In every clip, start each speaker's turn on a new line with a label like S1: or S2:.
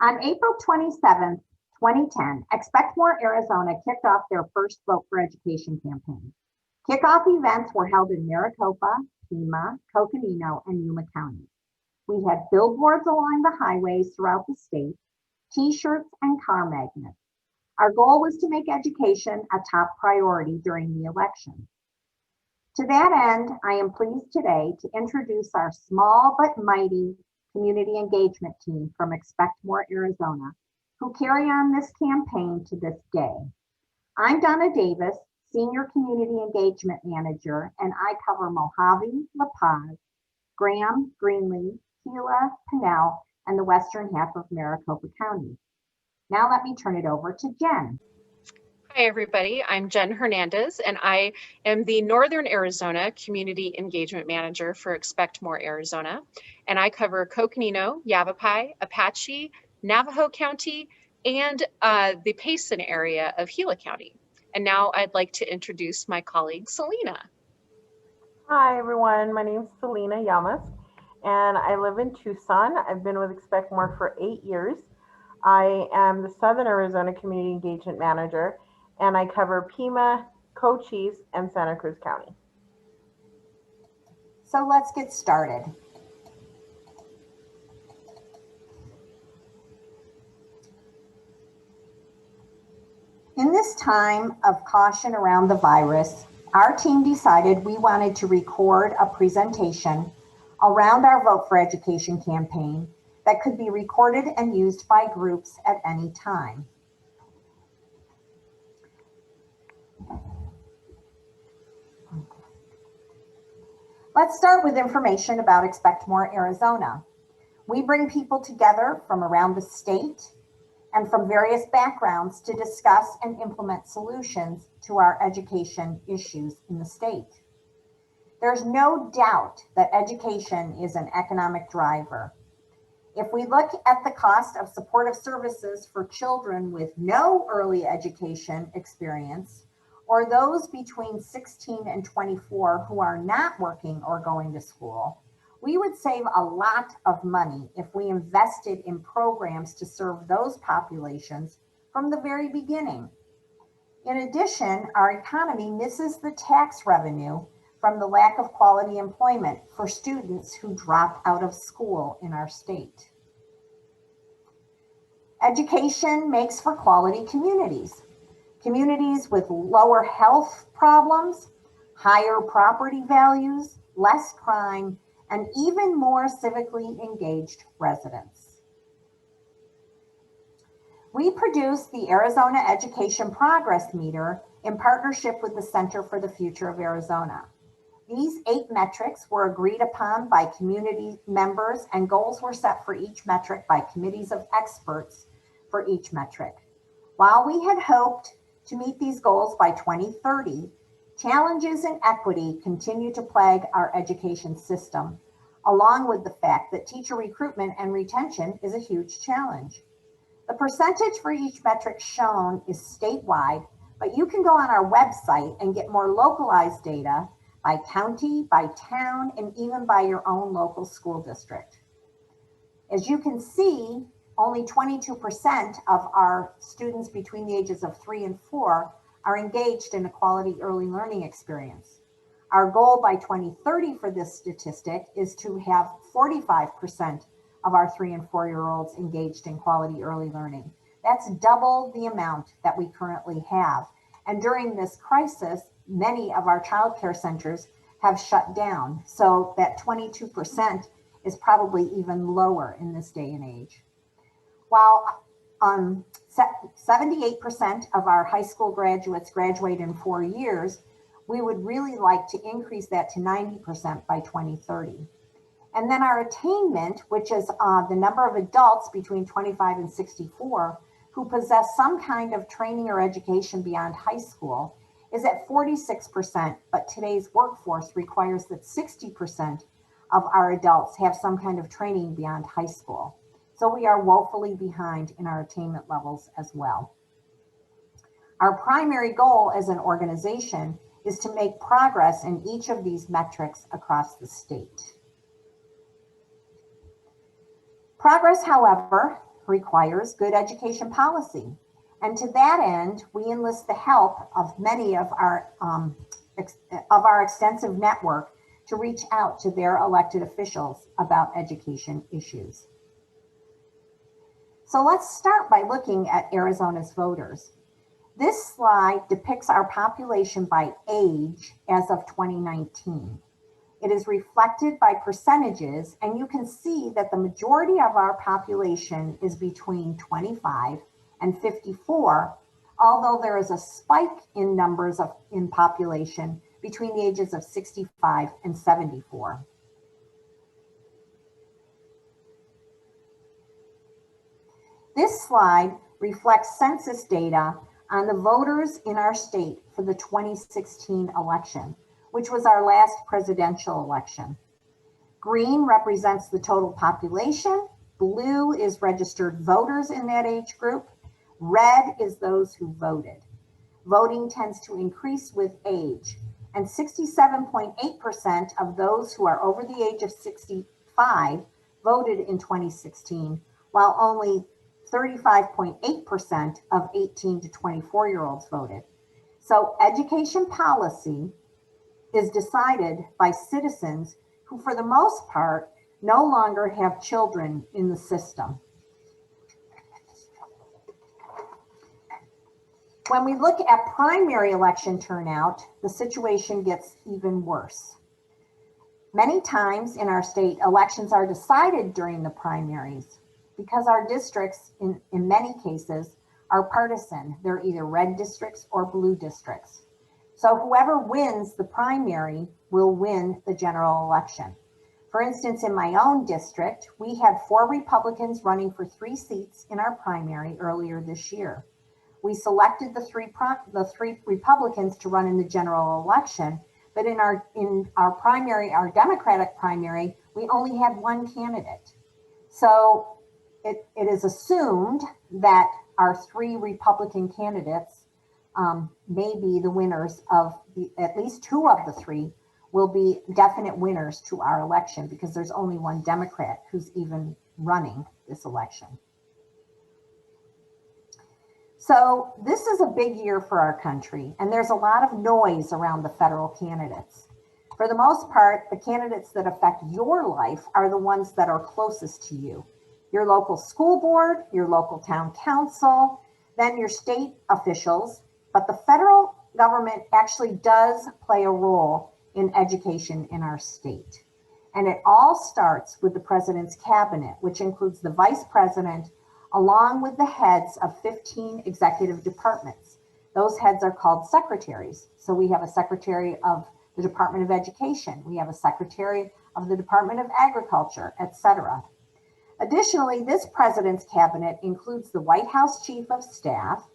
S1: On April 27th, 2010, Expect More Arizona kicked off their first Vote for Education campaign. Kickoff events were held in Maricopa, Pima, Coconino, and Yuma counties. We had billboards along the highways throughout the state, t-shirts, and car magnets. Our goal was to make education a top priority during the election. To that end, I am pleased today to introduce our small but mighty community engagement team from Expect More Arizona, who carry on this campaign to this day. I'm Donna Davis, Senior Community Engagement Manager, and I cover Mojave, La Paz, Graham, Greenlee, Gila, Pinal, and the western half of Maricopa County. Now let me turn it over to Jen.
S2: Hi, everybody. I'm Jen Hernandez, and I am the Northern Arizona Community Engagement Manager for Expect More Arizona. And I cover Coconino, Yavapai, Apache, Navajo County, and the Payson area of Gila County. And now I'd like to introduce my colleague, Selena.
S3: Hi, everyone. My name is Selena Llamas, and I live in Tucson. I've been with Expect More for 8 years. I am the Southern Arizona Community Engagement Manager, and I cover Pima, Cochise, and Santa Cruz County.
S1: So let's get started. In this time of caution around the virus, our team decided we wanted to record a presentation around our Vote for Education campaign that could be recorded and used by groups at any time. Let's start with information about Expect More Arizona. We bring people together from around the state and from various backgrounds to discuss and implement solutions to our education issues in the state. There's no doubt that education is an economic driver. If we look at the cost of supportive services for children with no early education experience, or those between 16 and 24 who are not working or going to school, we would save a lot of money if we invested in programs to serve those populations from the very beginning. In addition, our economy misses the tax revenue from the lack of quality employment for students who drop out of school in our state. Education makes for quality communities. Communities with lower health problems, higher property values, less crime, and even more civically engaged residents. We produced the Arizona Education Progress Meter in partnership with the Center for the Future of Arizona. These 8 metrics were agreed upon by community members, and goals were set for each metric by committees of experts for each metric. While we had hoped to meet these goals by 2030, challenges in equity continue to plague our education system, along with the fact that teacher recruitment and retention is a huge challenge. The percentage for each metric shown is statewide, but you can go on our website and get more localized data by county, by town, and even by your own local school district. As you can see, only 22% of our students between the ages of 3 and 4 are engaged in a quality early learning experience. Our goal by 2030 for this statistic is to have 45% of our 3 and 4-year-olds engaged in quality early learning. That's double the amount that we currently have. And during this crisis, many of our childcare centers have shut down. So that 22% is probably even lower in this day and age. While 78% of our high school graduates graduate in 4 years, we would really like to increase that to 90% by 2030. And then our attainment, which is the number of adults between 25 and 64 who possess some kind of training or education beyond high school, is at 46%, but today's workforce requires that 60% of our adults have some kind of training beyond high school. So we are woefully behind in our attainment levels as well. Our primary goal as an organization is to make progress in each of these metrics across the state. Progress, however, requires good education policy. And to that end, we enlist the help of many of our extensive network to reach out to their elected officials about education issues. So let's start by looking at Arizona's voters. This slide depicts our population by age as of 2019. It is reflected by percentages, and you can see that the majority of our population is between 25 and 54, although there is a spike in numbers in population between the ages of 65 and 74. This slide reflects census data on the voters in our state for the 2016 election, which was our last presidential election. Green represents the total population. Blue is registered voters in that age group. Red is those who voted. Voting tends to increase with age, and 67.8% of those who are over the age of 65 voted in 2016, while only 35.8% of 18 to 24-year-olds voted. So education policy is decided by citizens who, for the most part, no longer have children in the system. When we look at primary election turnout, the situation gets even worse. Many times in our state, elections are decided during the primaries because our districts, in many cases, are partisan. They're either red districts or blue districts. So whoever wins the primary will win the general election. For instance, in my own district, we had 4 Republicans running for 3 seats in our primary earlier this year. We selected the three Republicans to run in the general election, but in our primary, our Democratic primary, we only had 1 candidate. So it is assumed that our 3 Republican candidates may be the winners of at least 2 of the 3 will be definite winners to our election, because there's only 1 Democrat who's even running this election. So this is a big year for our country, and there's a lot of noise around the federal candidates. For the most part, the candidates that affect your life are the ones that are closest to you. Your local school board, your local town council, then your state officials, but the federal government actually does play a role in education in our state. And it all starts with the president's cabinet, which includes the vice president, along with the heads of 15 executive departments. Those heads are called secretaries. So we have a secretary of the Department of Education, we have a secretary of the Department of Agriculture, etc. Additionally, this president's cabinet includes the White House Chief of Staff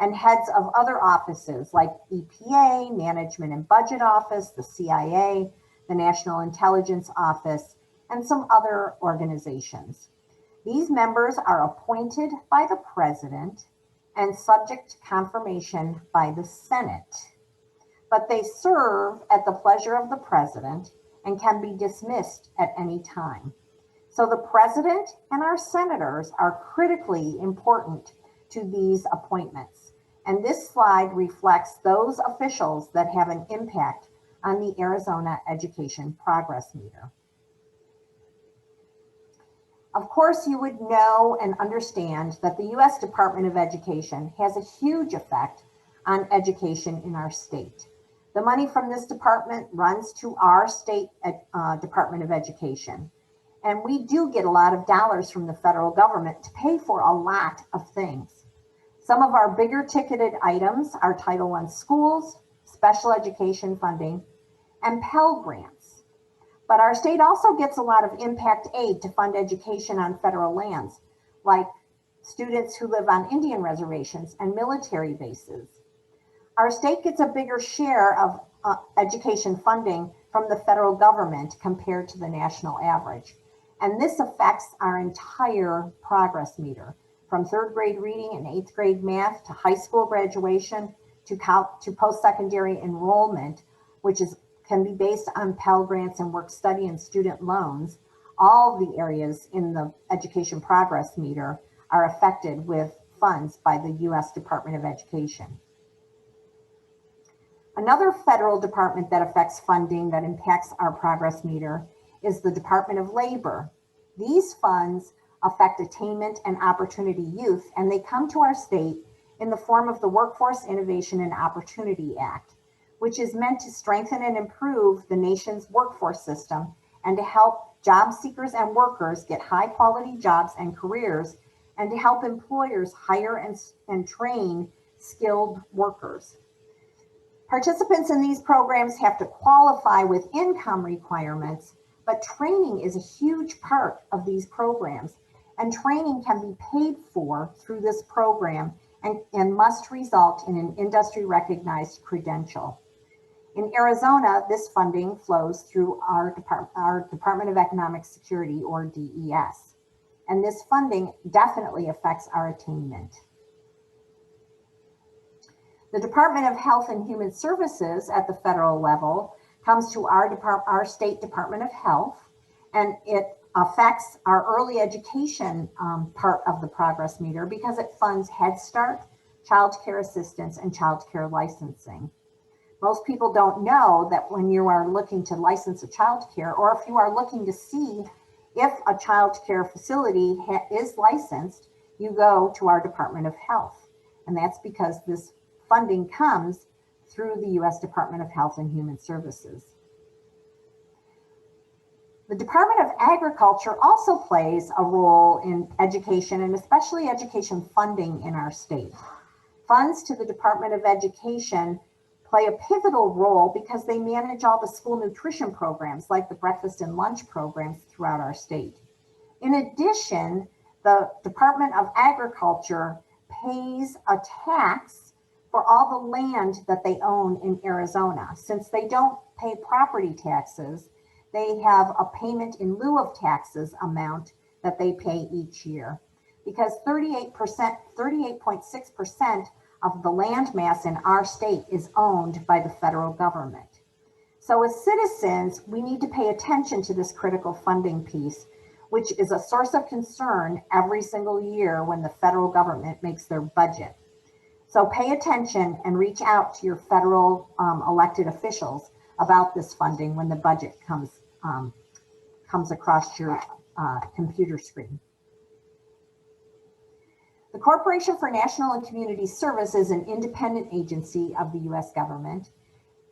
S1: and heads of other offices like EPA, Management and Budget Office, the CIA, the National Intelligence Office, and some other organizations. These members are appointed by the president and subject to confirmation by the Senate, but they serve at the pleasure of the president and can be dismissed at any time. So the president and our senators are critically important to these appointments. And this slide reflects those officials that have an impact on the Arizona Education Progress Meter. Of course, you would know and understand that the U.S. Department of Education has a huge effect on education in our state. The money from this department runs to our state Department of Education. And we do get a lot of dollars from the federal government to pay for a lot of things. Some of our bigger ticketed items are Title I schools, special education funding, and Pell Grants. But our state also gets a lot of impact aid to fund education on federal lands, like students who live on Indian reservations and military bases. Our state gets a bigger share of education funding from the federal government compared to the national average. And this affects our entire progress meter, from 3rd grade reading and 8th grade math to high school graduation to post-secondary enrollment, which can be based on Pell Grants and work study and student loans. All the areas in the education progress meter are affected with funds by the U.S. Department of Education. Another federal department that affects funding that impacts our progress meter is the Department of Labor. These funds affect attainment and opportunity youth, and they come to our state in the form of the Workforce Innovation and Opportunity Act, which is meant to strengthen and improve the nation's workforce system and to help job seekers and workers get high quality jobs and careers, and to help employers hire and train skilled workers. Participants in these programs have to qualify with income requirements, but training is a huge part of these programs, and training can be paid for through this program and must result in an industry recognized credential. In Arizona, this funding flows through our Department of Economic Security, or DES, and this funding definitely affects our attainment. The Department of Health and Human Services at the federal level comes to our state Department of Health, and it affects our early education part of the progress meter because it funds Head Start, child care assistance, and child care licensing. Most people don't know that when you are looking to license a child care, or if you are looking to see if a child care facility is licensed, you go to our Department of Health. And that's because this funding comes through the U.S. Department of Health and Human Services. The Department of Agriculture also plays a role in education, and especially education funding in our state. Funds to the Department of Education play a pivotal role because they manage all the school nutrition programs like the breakfast and lunch programs throughout our state. In addition, the Department of Agriculture pays a tax for all the land that they own in Arizona. Since they don't pay property taxes, they have a payment in lieu of taxes amount that they pay each year. Because 38.6% of the land mass in our state is owned by the federal government. So as citizens, we need to pay attention to this critical funding piece, which is a source of concern every single year when the federal government makes their budget. So pay attention and reach out to your federal elected officials about this funding when the budget comes across your computer screen. The Corporation for National and Community Service is an independent agency of the U.S. government,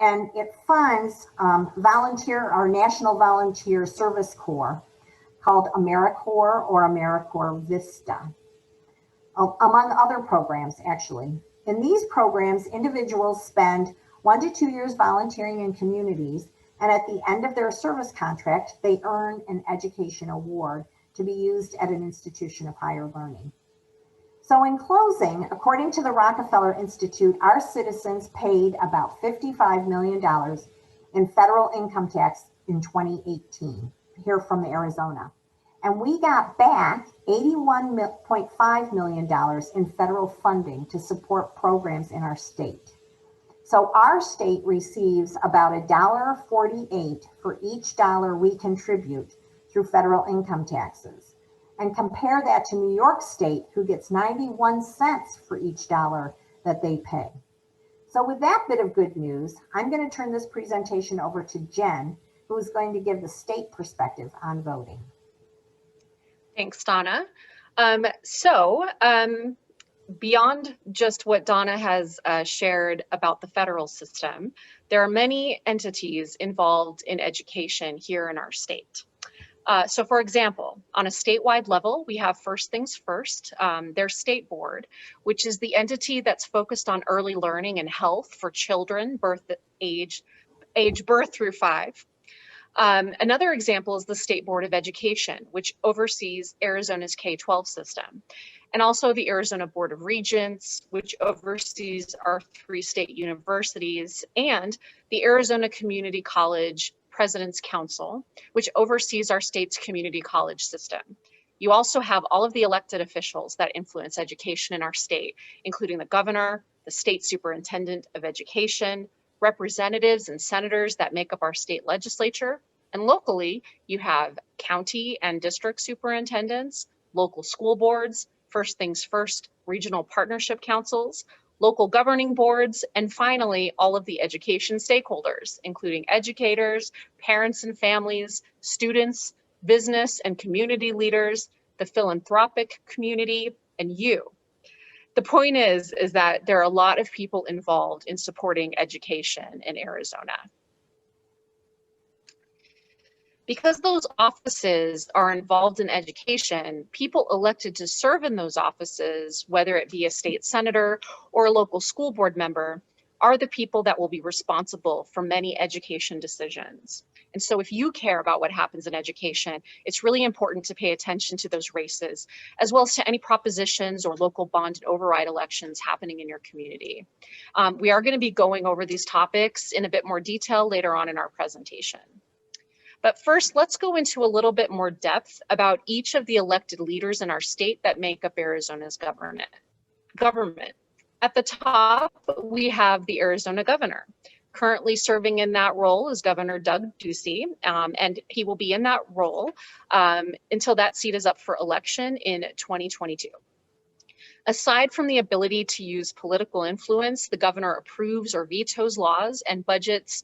S1: and it funds our National Volunteer Service Corps, called AmeriCorps or AmeriCorps Vista, among other programs, actually. In these programs, individuals spend 1 to 2 years volunteering in communities, and at the end of their service contract, they earn an education award to be used at an institution of higher learning. So in closing, according to the Rockefeller Institute, our citizens paid about $55 million in federal income tax in 2018 here from Arizona. And we got back $81.5 million in federal funding to support programs in our state. So our state receives about $1.48 for each dollar we contribute through federal income taxes. And compare that to New York State, who gets 91 cents for each dollar that they pay. So with that bit of good news, I'm going to turn this presentation over to Jen, who is going to give the state perspective on voting.
S2: Thanks, Donna. Beyond just what Donna has shared about the federal system, there are many entities involved in education here in our state. So for example, on a statewide level, we have First Things First, their state board, which is the entity that's focused on early learning and health for children age birth through 5. Another example is the State Board of Education, which oversees Arizona's K-12 system, and also the Arizona Board of Regents, which oversees our 3 state universities, and the Arizona Community College President's Council, which oversees our state's community college system. You also have all of the elected officials that influence education in our state, including the governor, the state superintendent of education, representatives and senators that make up our state legislature, and locally, you have county and district superintendents, local school boards, First Things First regional partnership councils, local governing boards, and finally, all of the education stakeholders, including educators, parents and families, students, business and community leaders, the philanthropic community, and you. The point is that there are a lot of people involved in supporting education in Arizona. Because those offices are involved in education, people elected to serve in those offices, whether it be a state senator or a local school board member, are the people that will be responsible for many education decisions. And so if you care about what happens in education, it's really important to pay attention to those races, as well as to any propositions or local bond and override elections happening in your community. We are going to be going over these topics in a bit more detail later on in our presentation. But first, let's go into a little bit more depth about each of the elected leaders in our state that make up Arizona's government. At the top, we have the Arizona governor. Currently serving in that role is Governor Doug Ducey, and he will be in that role until that seat is up for election in 2022. Aside from the ability to use political influence, the governor approves or vetoes laws and budgets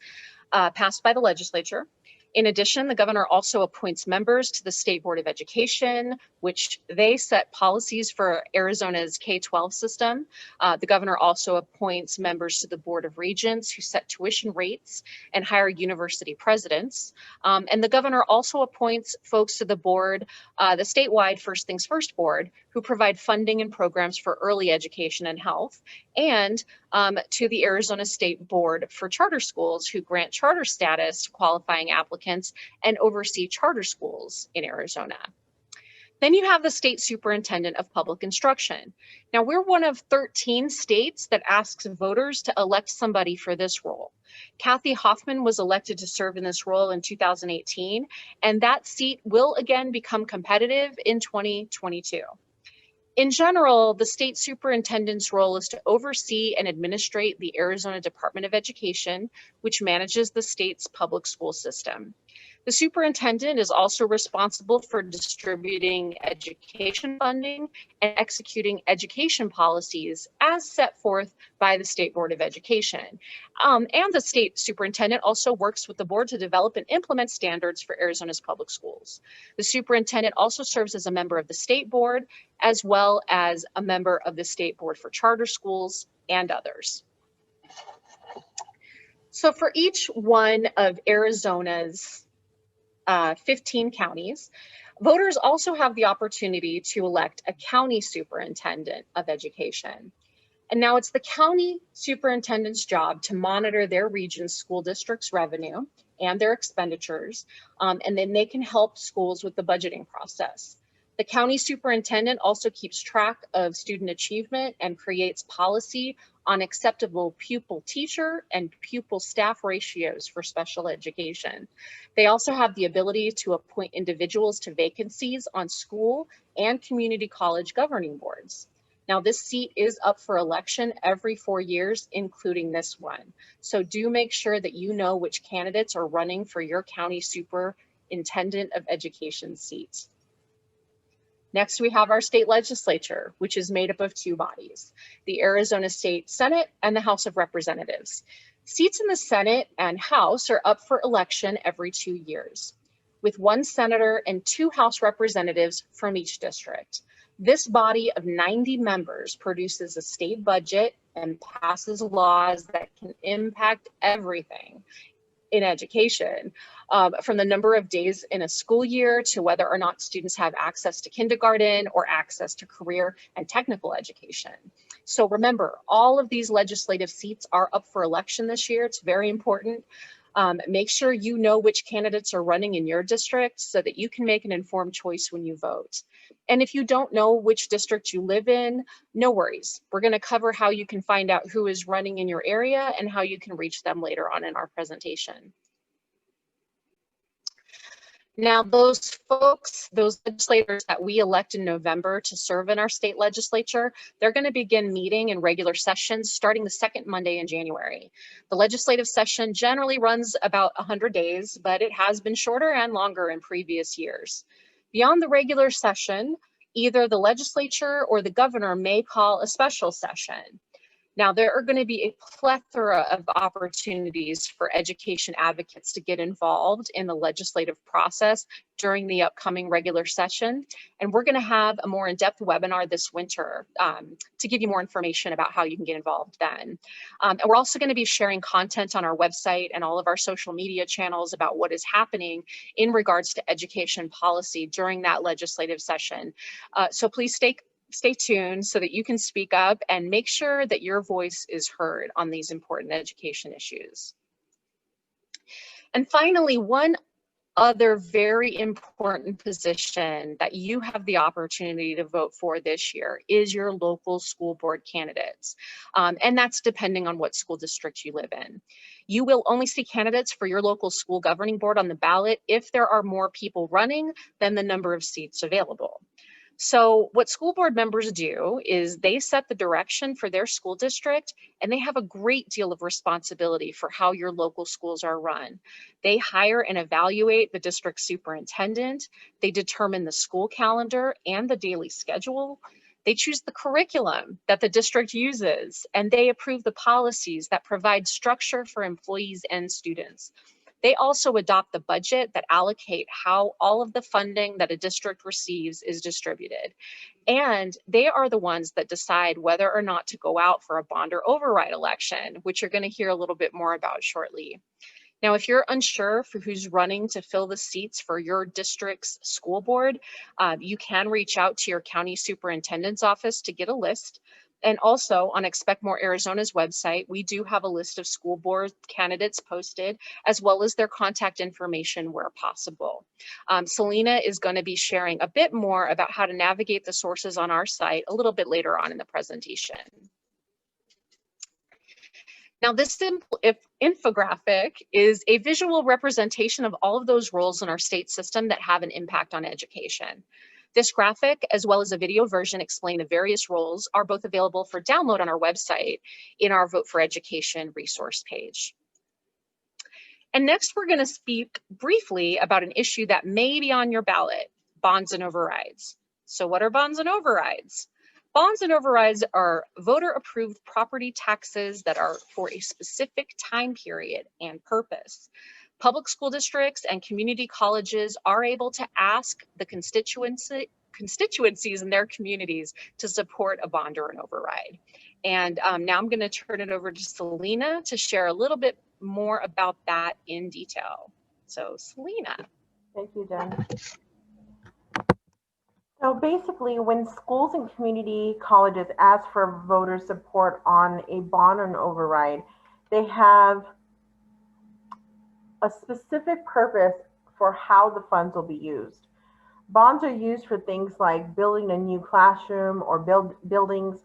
S2: passed by the legislature. In addition, the governor also appoints members to the State Board of Education, which they set policies for Arizona's K-12 system. The governor also appoints members to the Board of Regents who set tuition rates and hire university presidents. And the governor also appoints folks to the board, the statewide First Things First board, who provide funding and programs for early education and health, and to the Arizona State Board for Charter Schools, who grant charter status to qualifying applicants and oversee charter schools in Arizona. Then you have the State Superintendent of Public Instruction. Now, we're one of 13 states that asks voters to elect somebody for this role. Kathy Hoffman was elected to serve in this role in 2018, and that seat will again become competitive in 2022. In general, the state superintendent's role is to oversee and administrate the Arizona Department of Education, which manages the state's public school system. The superintendent is also responsible for distributing education funding and executing education policies as set forth by the State Board of Education. And the state superintendent also works with the board to develop and implement standards for Arizona's public schools. The superintendent also serves as a member of the state board, as well as a member of the State Board for Charter Schools and others. So for each one of Arizona's 15 counties, voters also have the opportunity to elect a county superintendent of education. And now it's the county superintendent's job to monitor their region's school district's revenue and their expenditures, and then they can help schools with the budgeting process. The county superintendent also keeps track of student achievement and creates policy on acceptable pupil-teacher and pupil-staff ratios for special education. They also have the ability to appoint individuals to vacancies on school and community college governing boards. Now, this seat is up for election every 4 years, including this one. So do make sure that you know which candidates are running for your county superintendent of education seat. Next, we have our state legislature, which is made up of two bodies, the Arizona State Senate and the House of Representatives. Seats in the Senate and House are up for election every 2 years, with one senator and 2 House representatives from each district. This body of 90 members produces a state budget and passes laws that can impact everything in education, from the number of days in a school year to whether or not students have access to kindergarten or access to career and technical education. So remember, all of these legislative seats are up for election this year. It's very important. Make sure you know which candidates are running in your district so that you can make an informed choice when you vote. And if you don't know which district you live in, no worries. We're going to cover how you can find out who is running in your area and how you can reach them later on in our presentation. Now, those folks, those legislators that we elect in November to serve in our state legislature, they're going to begin meeting in regular sessions starting the second Monday in January. The legislative session generally runs about 100 days, but it has been shorter and longer in previous years. Beyond the regular session, either the legislature or the governor may call a special session. Now, there are going to be a plethora of opportunities for education advocates to get involved in the legislative process during the upcoming regular session. And we're going to have a more in-depth webinar this winter to give you more information about how you can get involved then. And we're also going to be sharing content on our website and all of our social media channels about what is happening in regards to education policy during that legislative session. So please stay tuned so that you can speak up and make sure that your voice is heard on these important education issues. And finally, one other very important position that you have the opportunity to vote for this year is your local school board candidates. And that's depending on what school district you live in. You will only see candidates for your local school governing board on the ballot if there are more people running than the number of seats available. So what school board members do is they set the direction for their school district, and they have a great deal of responsibility for how your local schools are run. They hire and evaluate the district superintendent. They determine the school calendar and the daily schedule. They choose the curriculum that the district uses, and they approve the policies that provide structure for employees and students. They also adopt the budget that allocate how all of the funding that a district receives is distributed. And they are the ones that decide whether or not to go out for a bond or override election, which you're going to hear a little bit more about shortly. Now, if you're unsure for who's running to fill the seats for your district's school board, you can reach out to your county superintendent's office to get a list. And also on Expect More Arizona's website, we do have a list of school board candidates posted, as well as their contact information where possible. Selena is going to be sharing a bit more about how to navigate the sources on our site a little bit later on in the presentation. Now, this infographic is a visual representation of all of those roles in our state system that have an impact on education. This graphic, as well as a video version explaining the various roles, are both available for download on our website in our Vote for Education resource page. And next, we're going to speak briefly about an issue that may be on your ballot, bonds and overrides. So what are bonds and overrides? Bonds and overrides are voter-approved property taxes that are for a specific time period and purpose. Public school districts and community colleges are able to ask the constituencies in their communities to support a bond or an override. And now I'm going to turn it over to Selena to share a little bit more about that in detail. So Selena.
S3: Thank you, Jen. So basically, when schools and community colleges ask for voter support on a bond or an override, they have a specific purpose for how the funds will be used. Bonds are used for things like building a new classroom or buildings,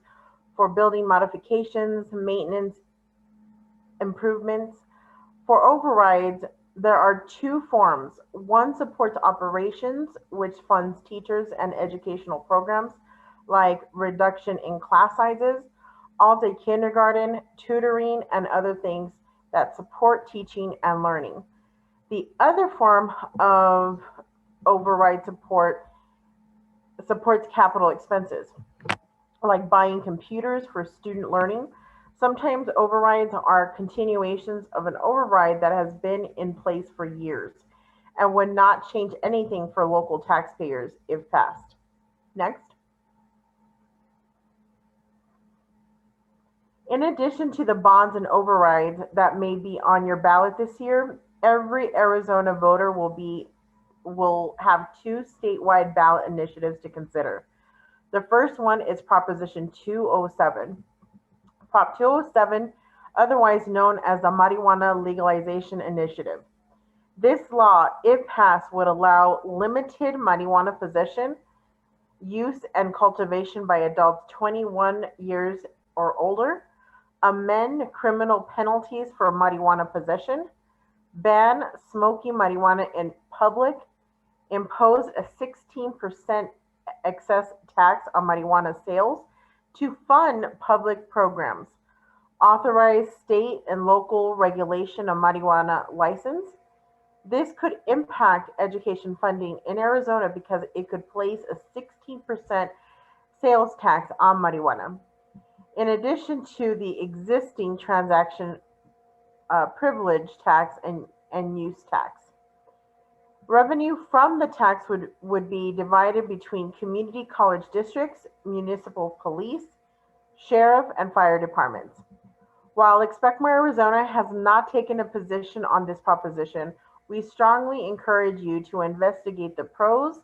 S3: for building modifications, maintenance, improvements. For overrides, there are two forms. One supports operations, which funds teachers and educational programs like reduction in class sizes, all-day kindergarten, tutoring, and other things that support teaching and learning. The other form of override supports capital expenses, like buying computers for student learning. Sometimes overrides are continuations of an override that has been in place for years and would not change anything for local taxpayers if passed. Next. In addition to the bonds and overrides that may be on your ballot this year, every Arizona voter will have two statewide ballot initiatives to consider. The first one is Proposition 207. Prop 207, otherwise known as the Marijuana Legalization Initiative. This law, if passed, would allow limited marijuana possession, use, and cultivation by adults 21 years or older, amend criminal penalties for marijuana possession, ban smoking marijuana in public, impose a 16% excess tax on marijuana sales to fund public programs, authorize state and local regulation of marijuana license, This could impact education funding in Arizona because it could place a 16% sales tax on marijuana, in addition to the existing transaction privilege tax and use tax. Revenue from the tax would be divided between community college districts, municipal police, sheriff, and fire departments. While Expect More Arizona has not taken a position on this proposition, we strongly encourage you to investigate the pros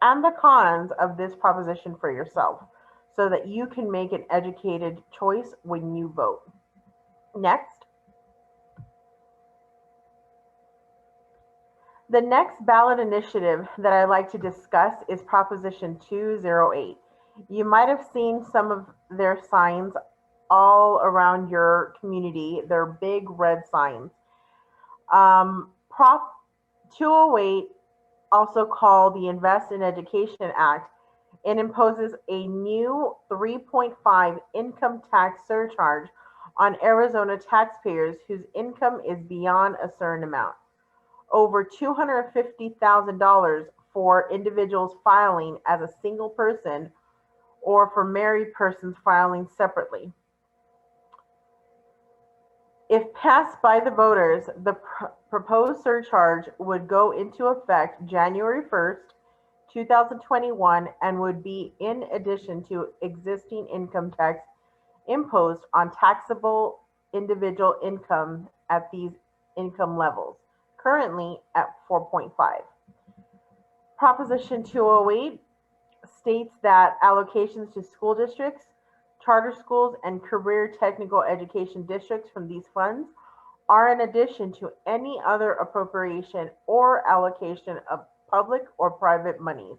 S3: and the cons of this proposition for yourself so that you can make an educated choice when you vote. Next. The next ballot initiative that I'd like to discuss is Proposition 208. You might have seen some of their signs all around your community. They're big red signs. Prop 208, also called the Invest in Education Act, it imposes a new 3.5 income tax surcharge on Arizona taxpayers whose income is beyond a certain amount. Over $250,000 for individuals filing as a single person or for married persons filing separately. If passed by the voters, the proposed surcharge would go into effect January 1st, 2021, and would be in addition to existing income tax imposed on taxable individual income at these income levels, currently at 4.5. Proposition 208 states that allocations to school districts, charter schools, and career technical education districts from these funds are in addition to any other appropriation or allocation of public or private monies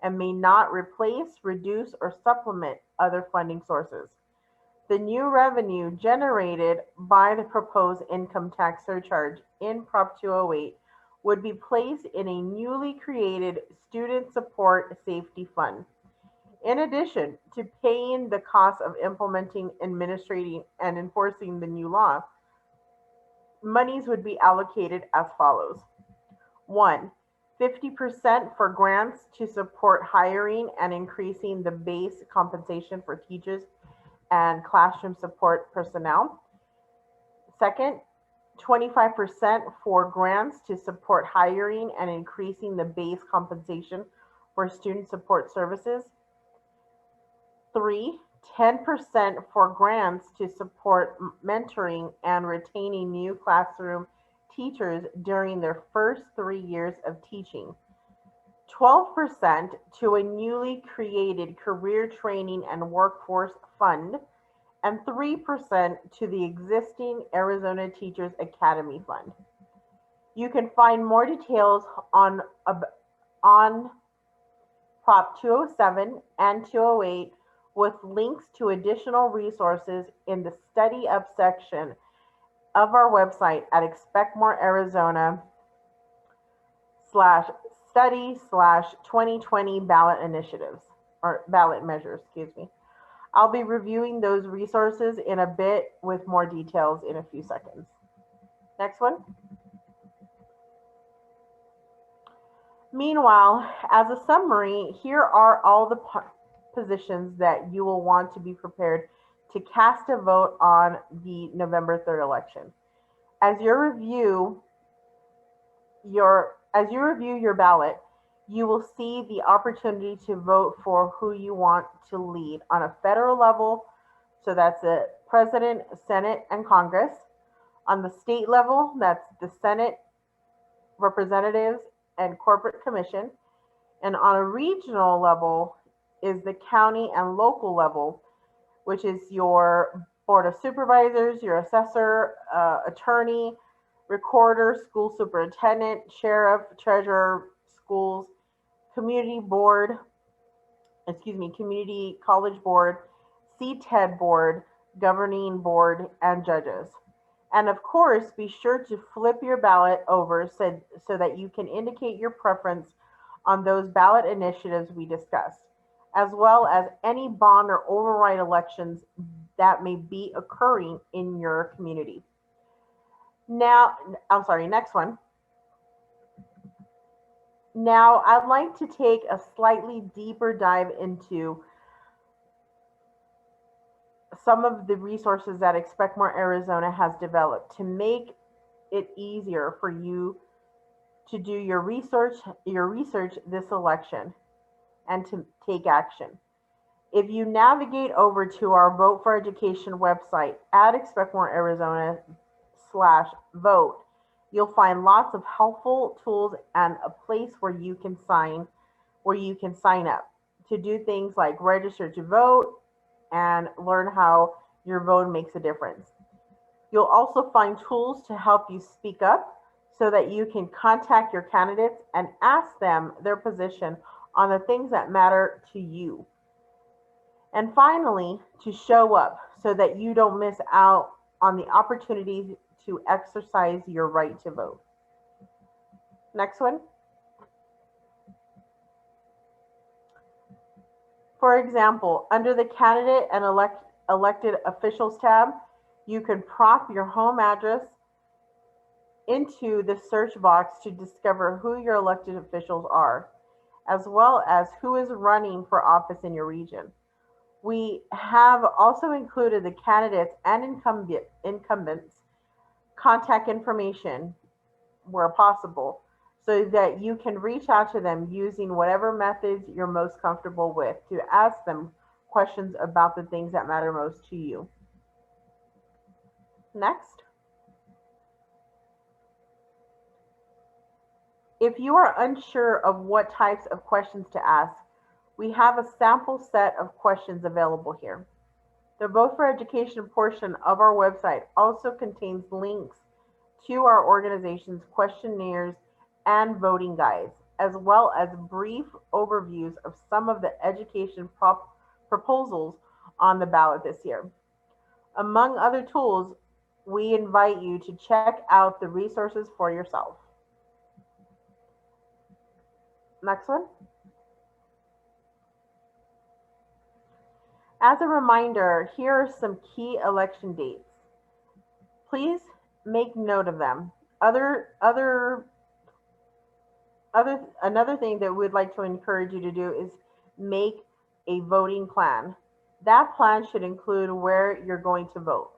S3: and may not replace, reduce, or supplement other funding sources. The new revenue generated by the proposed income tax surcharge in Prop 208 would be placed in a newly created Student Support Safety Fund. In addition to paying the cost of implementing, administrating, and enforcing the new law, monies would be allocated as follows. 1. 50% for grants to support hiring and increasing the base compensation for teachers and classroom support personnel. Second, 25% for grants to support hiring and increasing the base compensation for student support services. 3, 10% for grants to support mentoring and retaining new classroom teachers during their first 3 years of teaching. 12% to a newly created career training and workforce fund, and 3% to the existing Arizona Teachers Academy Fund. You can find more details on Prop 207 and 208 with links to additional resources in the Study Up section of our website at expectmorearizona/study/2020 ballot initiatives or ballot measures, excuse me. I'll be reviewing those resources in a bit with more details in a few seconds. Next one. Meanwhile, as a summary, here are all the positions that you will want to be prepared to cast a vote on the November 3rd election. As you review your ballot, you will see the opportunity to vote for who you want to lead on a federal level. So that's the President, Senate, and Congress. On the state level, that's the Senate, Representatives, and Corporate Commission. And on a regional level is the county and local level, which is your Board of Supervisors, your assessor, attorney, recorder, school superintendent, sheriff, treasurer, schools, community college board, CTED board, governing board, and judges. And of course, be sure to flip your ballot over so that you can indicate your preference on those ballot initiatives we discussed, as well as any bond or override elections that may be occurring in your community. Next one. Now, I'd like to take a slightly deeper dive into some of the resources that Expect More Arizona has developed to make it easier for you to do your research this election and to take action. If you navigate over to our Vote for Education website at Expect More Arizona/vote, you'll find lots of helpful tools and a place where you can sign up to do things like register to vote and learn how your vote makes a difference. You'll also find tools to help you speak up so that you can contact your candidates and ask them their position on the things that matter to you. And finally, to show up so that you don't miss out on the opportunity to exercise your right to vote. Next one. For example, under the candidate and elected officials tab, you can prop your home address into the search box to discover who your elected officials are, as well as who is running for office in your region. We have also included the candidates and incumbents' contact information where possible so that you can reach out to them using whatever methods you're most comfortable with to ask them questions about the things that matter most to you. Next. If you are unsure of what types of questions to ask, we have a sample set of questions available here. The Vote for Education portion of our website also contains links to our organization's questionnaires and voting guides, as well as brief overviews of some of the education proposals on the ballot this year. Among other tools, we invite you to check out the resources for yourself. Next one. As a reminder, here are some key election dates. Please make note of them. Another thing that we'd like to encourage you to do is make a voting plan. That plan should include where you're going to vote.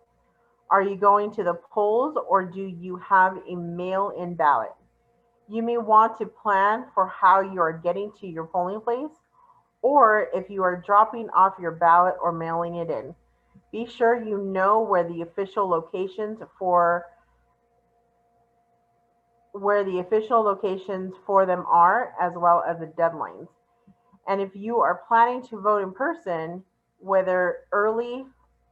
S3: Are you going to the polls or do you have a mail-in ballot? You may want to plan for how you are getting to your polling place or if you are dropping off your ballot or mailing it in. Be sure you know where the official locations for them are, as well as the deadlines. And if you are planning to vote in person, whether early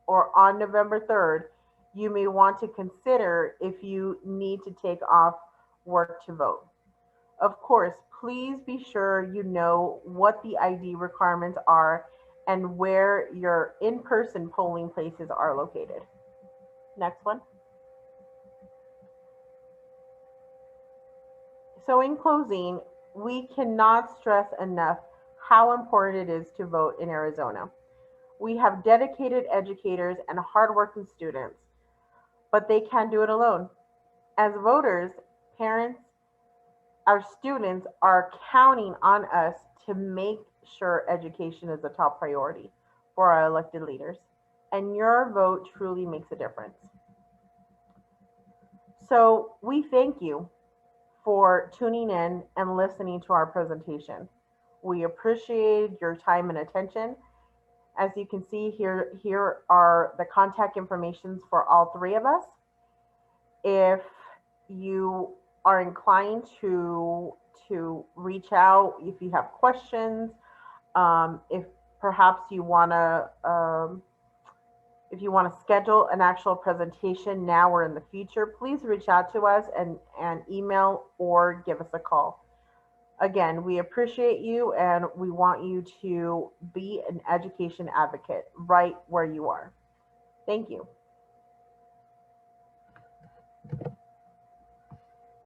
S3: or on November 3rd, you may want to consider if you need to take off work to vote. Of course, please be sure you know what the ID requirements are and where your in-person polling places are located. Next one. So in closing, we cannot stress enough how important it is to vote in Arizona. We have dedicated educators and hardworking students, but they can't do it alone. As voters, parents, our students are counting on us to make sure education is a top priority for our elected leaders, and your vote truly makes a difference. So we thank you for tuning in and listening to our presentation. We appreciate your time and attention. As you can see here are the contact information for all three of us. If you are inclined to reach out, if you have questions, if perhaps you want to if you want to schedule an actual presentation now or in the future, please reach out to us and email or give us a call. Again, we appreciate you and we want you to be an education advocate right where you are. Thank you.